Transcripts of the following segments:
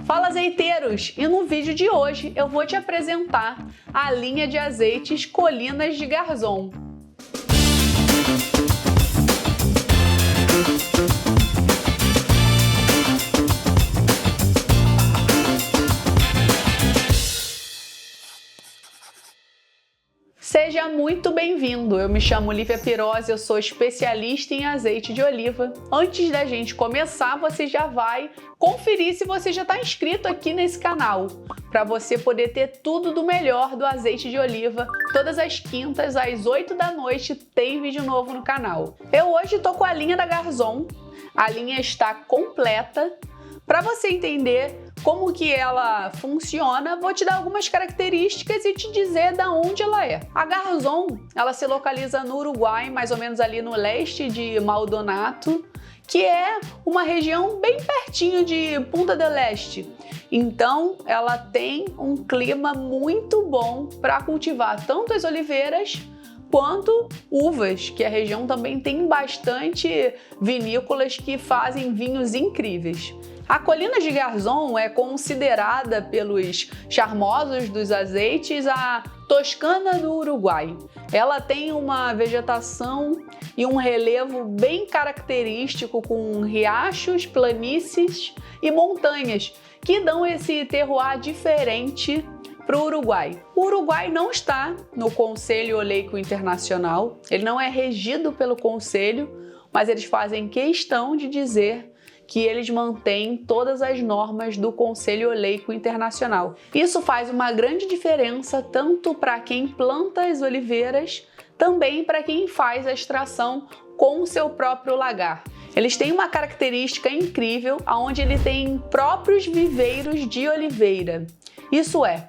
Fala, azeiteiros! E no vídeo de hoje eu vou te apresentar a linha de azeites Colinas de Garzon. Seja muito bem-vindo! Eu me chamo Lívia Pirozzi, eu sou especialista em azeite de oliva. Antes da gente começar, você já vai conferir se você já está inscrito aqui nesse canal, para você poder ter tudo do melhor do azeite de oliva. Todas as quintas, às 8 da noite, tem vídeo novo no canal. Eu hoje estou com a linha da Garzon, a linha está completa. Para você entender como que ela funciona, vou te dar algumas características e te dizer da onde ela é. A Garzon, ela se localiza no Uruguai, mais ou menos ali no leste de Maldonado, que é uma região bem pertinho de Punta del Este. Então, ela tem um clima muito bom para cultivar tanto as oliveiras quanto uvas, que a região também tem bastante vinícolas que fazem vinhos incríveis. A Colinas de Garzon é considerada pelos charmosos dos azeites a Toscana do Uruguai. Ela tem uma vegetação e um relevo bem característico, com riachos, planícies e montanhas, que dão esse terroir diferente para o Uruguai. O Uruguai não está no Conselho Oleico Internacional, ele não é regido pelo Conselho, mas eles fazem questão de dizer que eles mantêm todas as normas do Conselho Oleico Internacional. Isso faz uma grande diferença tanto para quem planta as oliveiras, também para quem faz a extração com o seu próprio lagar. Eles têm uma característica incrível, onde ele tem próprios viveiros de oliveira. Isso é,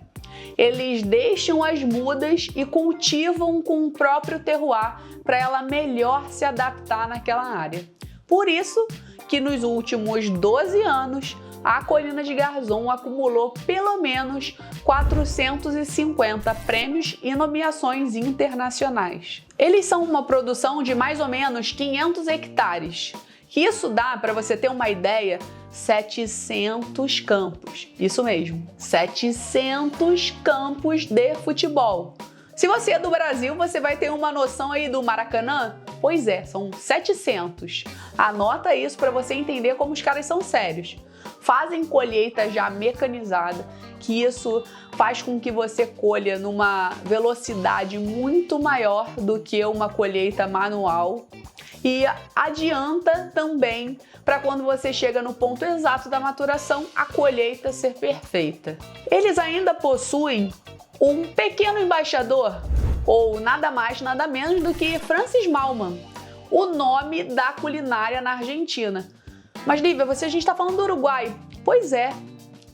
eles deixam as mudas e cultivam com o próprio terroir para ela melhor se adaptar naquela área. Por isso que nos últimos 12 anos, a Colina de Garzon acumulou pelo menos 450 prêmios e nomeações internacionais. Eles são uma produção de mais ou menos 500 hectares. Isso dá, para você ter uma ideia, 700 campos. Isso mesmo, 700 campos de futebol. Se você é do Brasil, você vai ter uma noção aí do Maracanã? Pois é, são 700. Anota isso para você entender como os caras são sérios. Fazem colheita já mecanizada, que isso faz com que você colha numa velocidade muito maior do que uma colheita manual. E adianta também para quando você chega no ponto exato da maturação, a colheita ser perfeita. Eles ainda possuem um pequeno embaixador, ou nada mais, nada menos do que Francis Mallmann, o nome da culinária na Argentina. Mas, Lívia, a gente está falando do Uruguai. Pois é,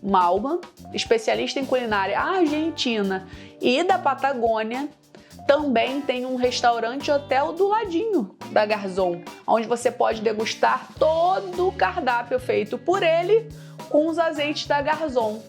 Mallmann, especialista em culinária argentina e da Patagônia, também tem um restaurante hotel do ladinho da Garzon, onde você pode degustar todo o cardápio feito por ele com os azeites da Garzon.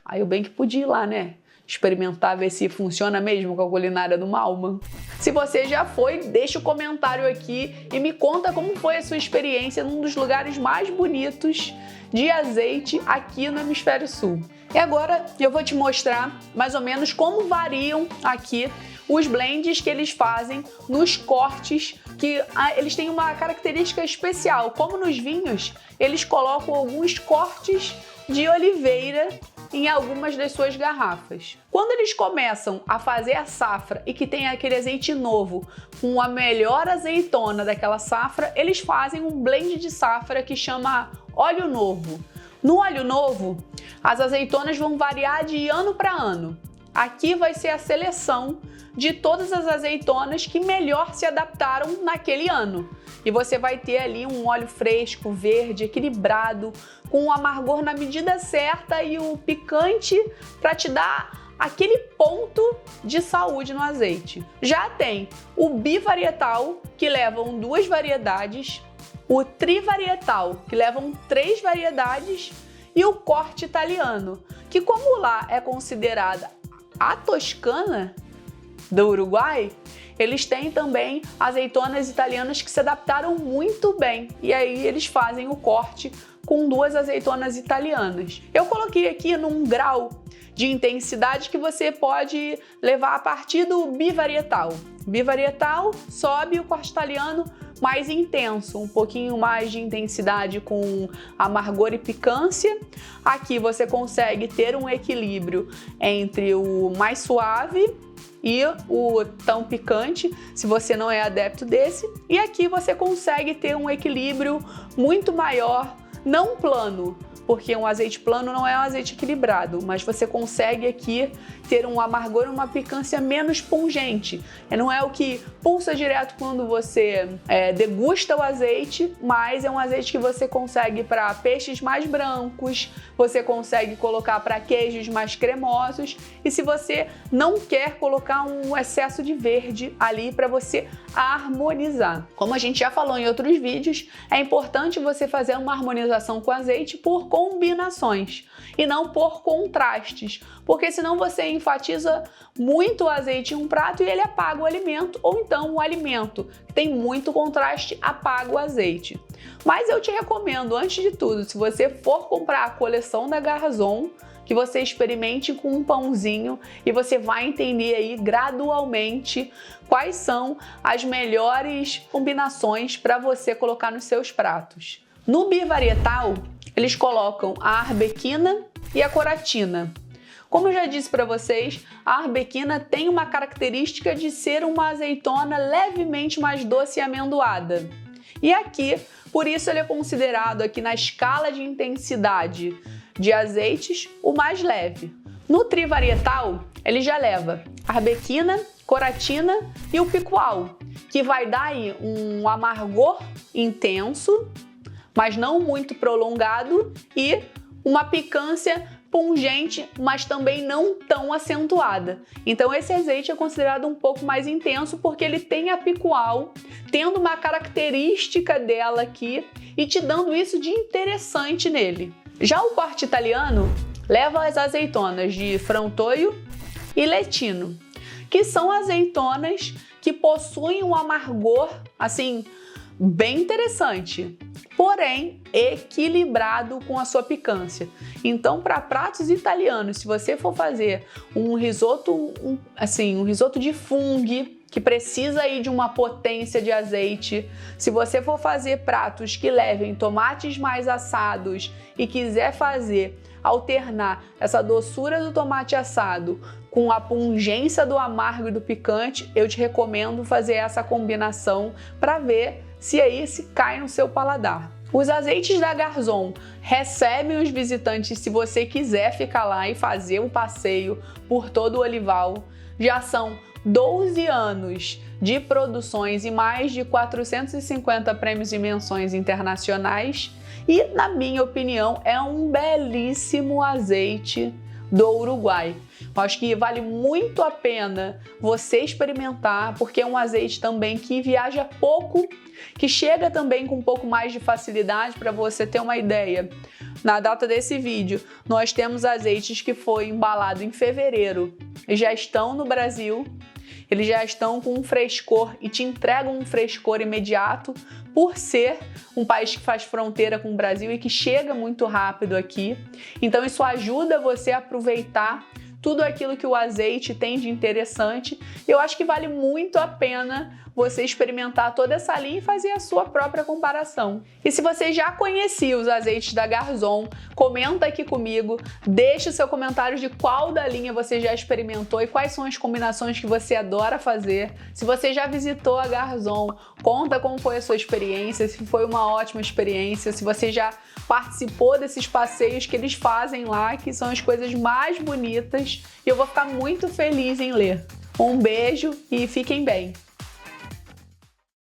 Aí eu bem que podia ir lá, né? Experimentar, ver se funciona mesmo com a culinária do Mallmann. Se você já foi, deixa o comentário aqui e me conta como foi a sua experiência num dos lugares mais bonitos de azeite aqui no Hemisfério Sul. E agora eu vou te mostrar mais ou menos como variam aqui os blends que eles fazem nos cortes, que eles têm uma característica especial. Como nos vinhos, eles colocam alguns cortes de oliveira em algumas das suas garrafas. Quando eles começam a fazer a safra e que tem aquele azeite novo com a melhor azeitona daquela safra, eles fazem um blend de safra que chama óleo novo. No óleo novo, as azeitonas vão variar de ano para ano. Aqui vai ser a seleção de todas as azeitonas que melhor se adaptaram naquele ano. E você vai ter ali um óleo fresco, verde, equilibrado, com o amargor na medida certa e o picante para te dar aquele ponto de saúde no azeite. Já tem o bivarietal, que levam 2 variedades, o trivarietal, que levam 3 variedades, e o corte italiano, que como lá é considerada a Toscana do Uruguai, eles têm também azeitonas italianas que se adaptaram muito bem, e aí eles fazem o corte com 2 azeitonas italianas. Eu coloquei aqui num grau de intensidade que você pode levar a partir do bivarietal. Bivarietal sobe, o corte italiano mais intenso, um pouquinho mais de intensidade com amargor e picância. Aqui você consegue ter um equilíbrio entre o mais suave e o tão picante, se você não é adepto desse. E aqui você consegue ter um equilíbrio muito maior, não plano, porque um azeite plano não é um azeite equilibrado, mas você consegue aqui ter um amargor e uma picância menos pungente. Não é o que pulsa direto quando você degusta o azeite, mas é um azeite que você consegue para peixes mais brancos, você consegue colocar para queijos mais cremosos, e se você não quer colocar um excesso de verde ali para você harmonizar. Como a gente já falou em outros vídeos, é importante você fazer uma harmonização com azeite por combinações e não por contrastes, porque senão você enfatiza muito o azeite em um prato e ele apaga o alimento, ou então o alimento que tem muito contraste apaga o azeite. Mas eu te recomendo, antes de tudo, se você for comprar a coleção da Garzon, que você experimente com um pãozinho e você vai entender aí gradualmente quais são as melhores combinações para você colocar nos seus pratos. No bivarietal, eles colocam a arbequina e a coratina. Como eu já disse para vocês, a arbequina tem uma característica de ser uma azeitona levemente mais doce e amendoada. E aqui, por isso ele é considerado aqui na escala de intensidade de azeites o mais leve. No trivarietal, ele já leva arbequina, coratina e o picual, que vai dar aí um amargor intenso, mas não muito prolongado, e uma picância pungente, mas também não tão acentuada. Então esse azeite é considerado um pouco mais intenso porque ele tem a picual, tendo uma característica dela aqui e te dando isso de interessante nele. Já o corte italiano leva as azeitonas de Frantoio e Letino, que são azeitonas que possuem um amargor assim bem interessante, porém equilibrado com a sua picância. Então, para pratos italianos, se você for fazer um risoto, um risoto de fungo, que precisa aí de uma potência de azeite, se você for fazer pratos que levem tomates mais assados e quiser alternar essa doçura do tomate assado com a pungência do amargo e do picante, eu te recomendo fazer essa combinação para ver se aí se cai no seu paladar. Os azeites da Garzon recebem os visitantes se você quiser ficar lá e fazer um passeio por todo o olival. Já são 12 anos de produções e mais de 450 prêmios e menções internacionais e, na minha opinião, é um belíssimo azeite do Uruguai. Eu acho que vale muito a pena você experimentar, porque é um azeite também que viaja pouco, que chega também com um pouco mais de facilidade. Para você ter uma ideia, na data desse vídeo, nós temos azeites que foi embalado em fevereiro e já estão no Brasil. Eles já estão com um frescor e te entregam um frescor imediato por ser um país que faz fronteira com o Brasil e que chega muito rápido aqui. Então isso ajuda você a aproveitar tudo aquilo que o azeite tem de interessante. Eu acho que vale muito a pena você experimentar toda essa linha e fazer a sua própria comparação. E se você já conhecia os azeites da Garzon, comenta aqui comigo, deixe o seu comentário de qual da linha você já experimentou e quais são as combinações que você adora fazer. Se você já visitou a Garzon, conta como foi a sua experiência, se foi uma ótima experiência, se você já participou desses passeios que eles fazem lá, que são as coisas mais bonitas, e eu vou ficar muito feliz em ler. Um beijo e fiquem bem!